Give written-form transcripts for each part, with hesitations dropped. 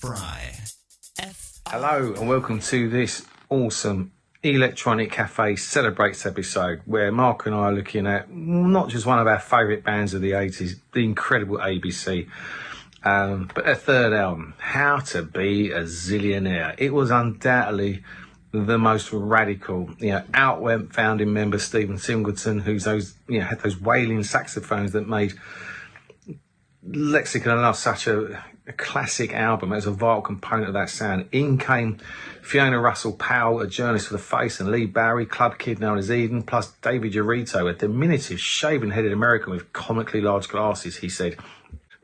Fry. Hello and welcome to this awesome Electronic Cafe Celebrates episode where Mark and I are looking at not just one of our favourite bands of the 80s, the incredible ABC, but their third album, How to Be a Zillionaire. It was undoubtedly the most radical. Out went founding member Stephen Singleton, who's had those wailing saxophones that made Lexicon of Love such a classic album as a vital component of that sound. In came Fiona Russell-Powell, a journalist for The Face, and Lee Barry, club kid known as Eden, plus David Yarito, a diminutive, shaven-headed American with comically large glasses, he said.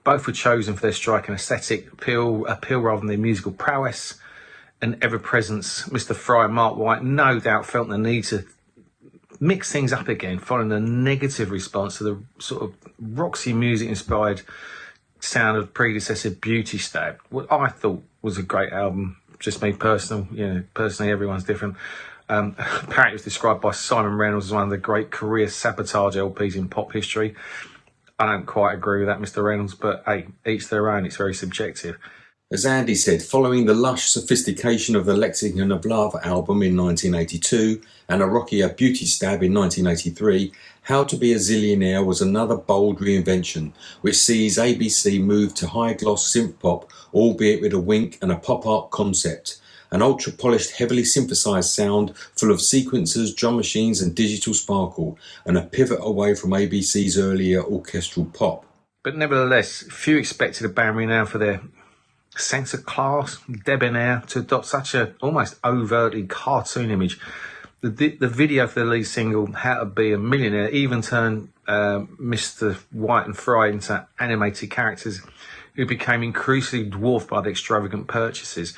Both were chosen for their striking aesthetic appeal rather than their musical prowess and ever-presence. Mr. Fry and Mark White no doubt felt the need to mix things up again following the negative response to the sort of Roxy music-inspired sound of predecessor Beauty Stab. What I thought was a great album, just me personally, everyone's different. Apparently it was described by Simon Reynolds as one of the great career sabotage LPs in pop history. I don't quite agree with that, Mr. Reynolds, but hey, each their own, it's very subjective. As Andy said, following the lush sophistication of the Lexicon of Love album in 1982 and a rockier Beauty Stab in 1983, How to Be a Zillionaire was another bold reinvention, which sees ABC move to high-gloss synth-pop, albeit with a wink and a pop-art concept, an ultra-polished, heavily synthesized sound full of sequencers, drum machines and digital sparkle, and a pivot away from ABC's earlier orchestral pop. But nevertheless, few expected a band renowned for their sense of class, debonair, to adopt such a almost overtly cartoon image. The video for the lead single, How to Be a Millionaire, even turned Mr. White and Fry into animated characters who became increasingly dwarfed by the extravagant purchases.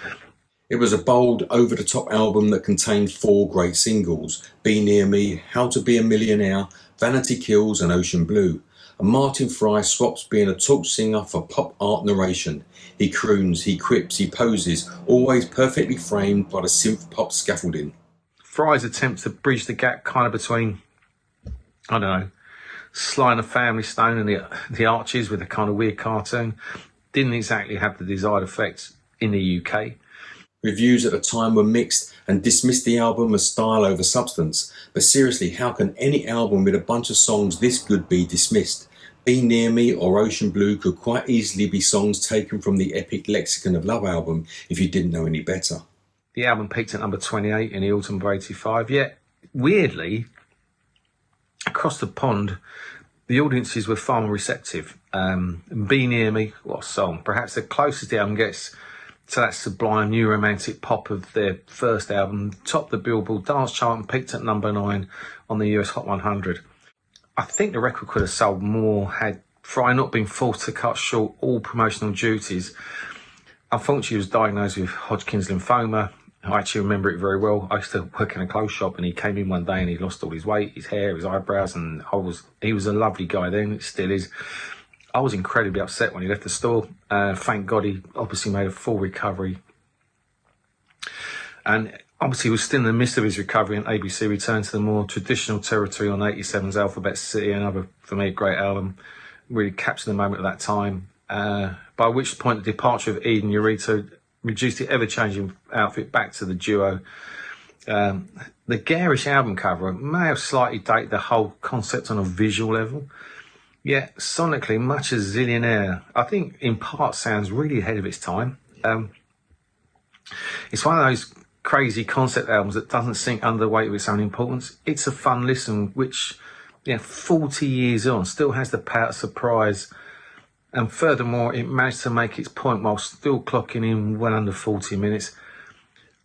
It was a bold, over-the-top album that contained 4 great singles: Be Near Me, How to Be a Millionaire, Vanity Kills and Ocean Blue. And Martin Fry swaps being a talk singer for pop art narration. He croons, he quips, he poses, always perfectly framed by the synth-pop scaffolding. Fry's attempt to bridge the gap kind of between, Sly and the Family Stone and the Archies with a kind of weird cartoon didn't exactly have the desired effect in the UK. Reviews at the time were mixed and dismissed the album as style over substance. But seriously, how can any album with a bunch of songs this good be dismissed? Be Near Me or Ocean Blue could quite easily be songs taken from the epic Lexicon of Love album if you didn't know any better. The album peaked at number 28 in the autumn of 85, yet weirdly, across the pond, the audiences were far more receptive. Be Near Me, what a song, perhaps the closest the album gets to that sublime new romantic pop of their first album, topped the Billboard dance chart and peaked at number 9 on the US Hot 100. I think the record could have sold more had Fry not been forced to cut short all promotional duties. Unfortunately, he was diagnosed with Hodgkin's lymphoma. I actually remember it very well. I used to work in a clothes shop and he came in one day and he lost all his weight, his hair, his eyebrows, and he was a lovely guy then, still is. I was incredibly upset when he left the store. Thank God he obviously made a full recovery. And obviously he was still in the midst of his recovery, and ABC returned to the more traditional territory on 87's Alphabet City, another, for me, a great album. Really captured the moment of that time. By which point the departure of Eden Yarito reduced the ever-changing outfit back to the duo. The garish album cover may have slightly dated the whole concept on a visual level. Yet, sonically, much as Zillionaire, I think in part sounds really ahead of its time. It's one of those crazy concept albums that doesn't sink under the weight of its own importance. It's a fun listen, which, 40 years on, still has the power to surprise. And furthermore, it managed to make its point while still clocking in well under 40 minutes.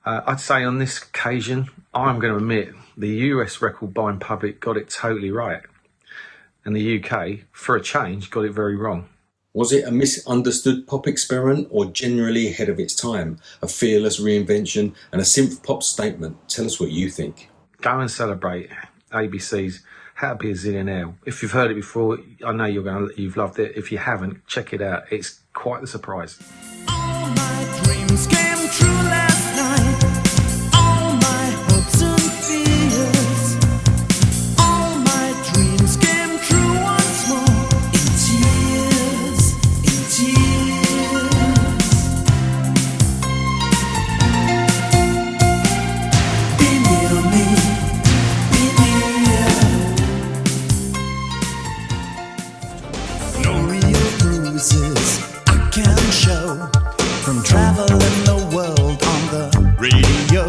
I'd say on this occasion, I'm going to admit, the US record buying public got it totally right. And the UK, for a change, got it very wrong. Was it a misunderstood pop experiment or generally ahead of its time? A fearless reinvention and a synth-pop statement? Tell us what you think. Go and celebrate ABC's How to Be a Zillionaire. If you've heard it before, I know you've loved it. If you haven't, check it out. It's quite the surprise. All my dreams came true last night. All my hopes and fears. All my dreams came true once more. In tears, in tears. radio,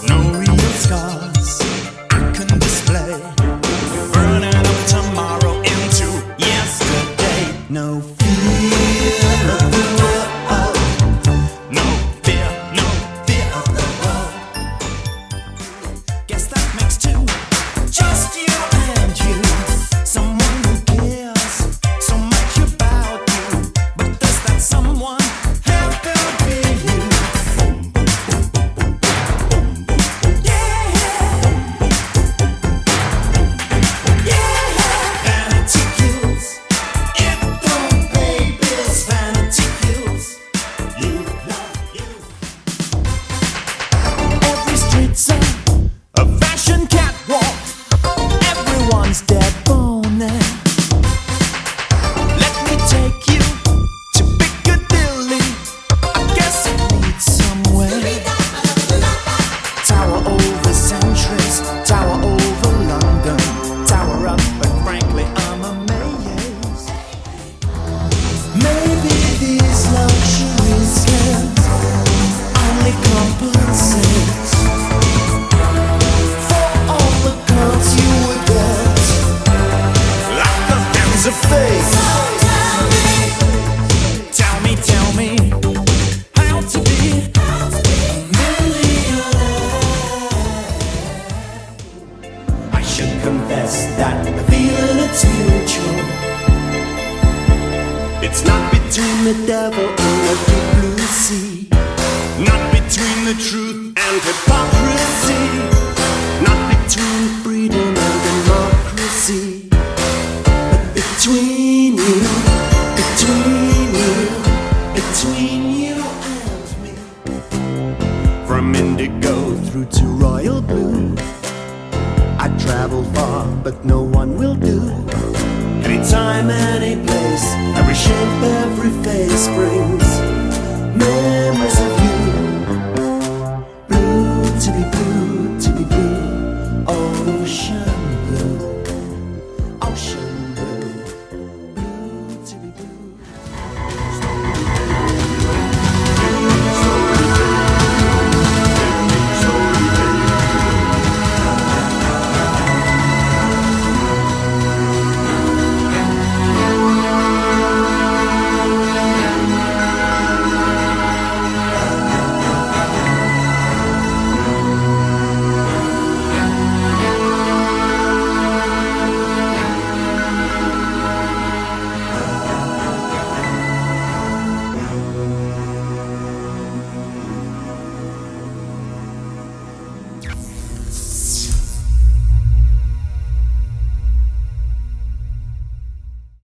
no real scars I can display. Burning up tomorrow into yesterday. No fear of the world. No fear of the world. Guess that makes two. Just you and you. Someone who cares so much about you. But does that someone have to be you? Vanity kills. It don't pay bills. Vanity kills. You love you. Every street's a fashion catwalk. Everyone's dead bone there. Let me take you to Piccadilly. I guess it leads somewhere. Tower over centuries, tower over London. Tower up, but frankly I'm amazed. Maybe these luxuries can only compensate for all the girls you would get, like the hands of fate. Tell me how to be a millionaire. I should confess that the feeling it's mutual. It's not between the devil and the deep blue sea. Not between the truth and hypocrisy. Not between freedom and democracy. But between you and me. From indigo through to royal blue. I travel far, but no one will do. Anytime, any place, every shape, every face brings